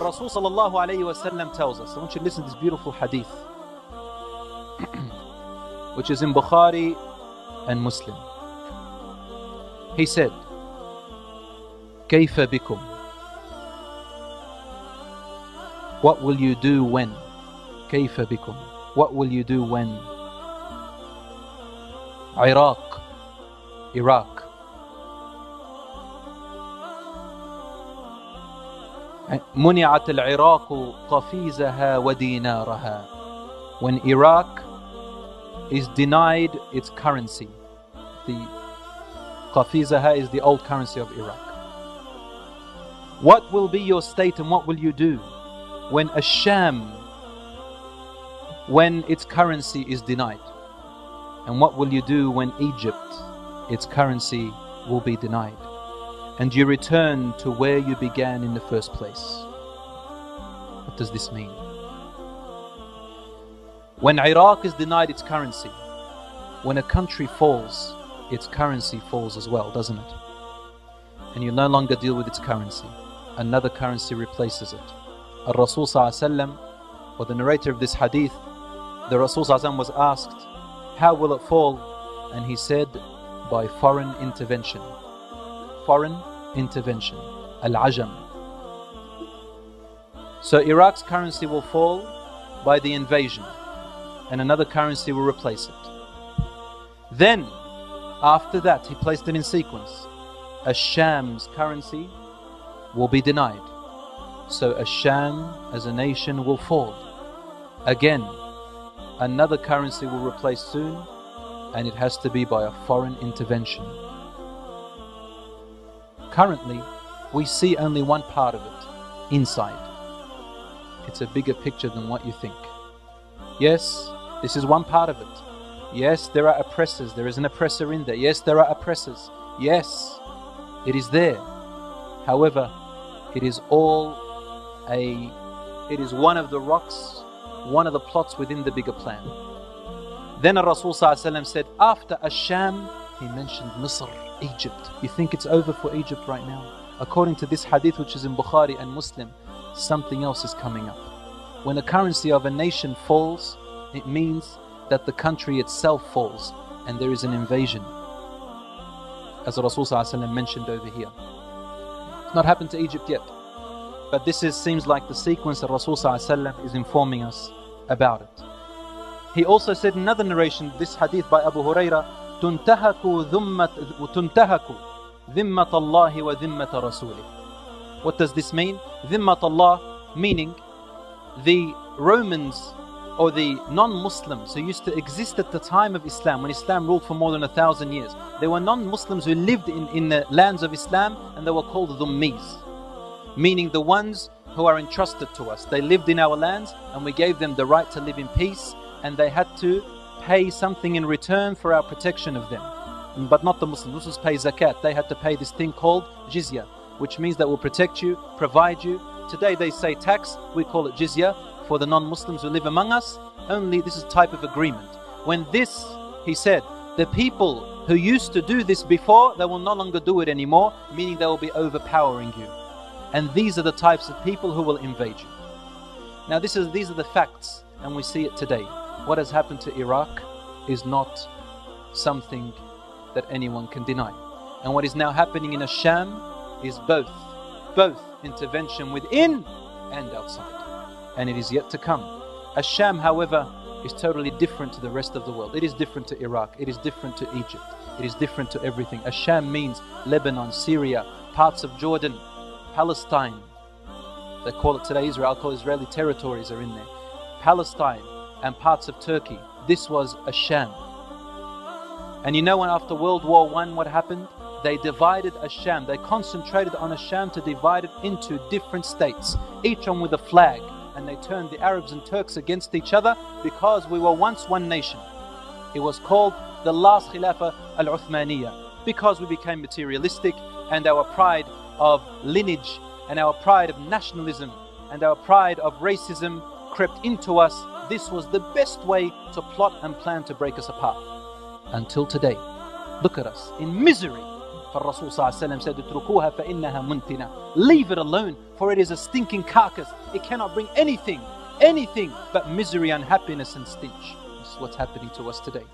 Rasul sallallahu alayhi wa sallam tells us, I want you to listen to this beautiful hadith, which is in Bukhari and Muslim. He said, كيف بكم? What will you do when? كيف بكم? What will you do when? Iraq, منعت العراق قفيزها ودينارها. When Iraq is denied its currency. The قفيزها is the old currency of Iraq. What will be your state and what will you do when Asham, when its currency is denied? And what will you do when Egypt, its currency will be denied? And you return to where you began in the first place. What does this mean? When Iraq is denied its currency, when a country falls, its currency falls as well, doesn't it? And you no longer deal with its currency. Another currency replaces it. Al-Rasul ﷺ, or the narrator of this hadith, the Rasul ﷺ was asked, how will it fall? And he said, by foreign intervention. Foreign intervention. Al-Ajam. So Iraq's currency will fall by the invasion, and another currency will replace it. Then, after that, he placed it in sequence. Asham's currency will be denied. So Asham as a nation will fall. Again, another currency will replace soon, and it has to be by a foreign intervention. Currently, we see only one part of it, inside. It's a bigger picture than what you think. Yes, this is one part of it. Yes, there are oppressors. There is an oppressor in there. Yes, there are oppressors. Yes, it is there. However, it is it is one of the rocks, one of the plots within the bigger plan. Then Rasul ﷺ said, after Asham, he mentioned Misr, Egypt. You think it's over for Egypt right now? According to this hadith, which is in Bukhari and Muslim, something else is coming up. When the currency of a nation falls, it means that the country itself falls and there is an invasion. As Rasul ﷺ mentioned over here. It's not happened to Egypt yet. But this seems like the sequence that Rasul ﷺ is informing us about it. He also said in another narration, this hadith by Abu Huraira, تُنْتَهَكُ ذِمَّةَ اللَّهِ وَذِمَّةَ رَسُولِهِ. What does this mean? ذِمَّةَ Allah, meaning the Romans or the non-Muslims who used to exist at the time of Islam, when Islam ruled for more than 1,000 years. There were non-Muslims who lived in the lands of Islam, and they were called Dhummis, meaning the ones who are entrusted to us. They lived in our lands and we gave them the right to live in peace, and they had to pay something in return for our protection of them. But not the Muslims. Muslims pay zakat. They had to pay this thing called jizya, which means that will protect you, provide you. Today they say tax, we call it jizya for the non-Muslims who live among us. Only this is a type of agreement. When this, he said, the people who used to do this before, they will no longer do it anymore, meaning they will be overpowering you. And these are the types of people who will invade you. Now these are the facts, and we see it today. What has happened to Iraq is not something that anyone can deny. And what is now happening in Asham is both intervention within and outside. And it is yet to come. Asham, however, is totally different to the rest of the world. It is different to Iraq. It is different to Egypt. It is different to everything. Asham means Lebanon, Syria, parts of Jordan, Palestine. They call it today Israel. I'll call Israeli territories are in there. Palestine and parts of Turkey. This was Asham. And you know when after World War I what happened? They divided Asham. They concentrated on Asham to divide it into different states, each one with a flag. And they turned the Arabs and Turks against each other because we were once one nation. It was called the last Khilafah al-Uthmaniyah, because we became materialistic and our pride of lineage and our pride of nationalism and our pride of racism crept into us. This was the best way to plot and plan to break us apart. Until today, look at us in misery Rasul ﷺ said, "Utrukuha fa innaha muntina." Leave it alone, for it is a stinking carcass. It cannot bring anything but misery, unhappiness and stench. This is what's happening to us today.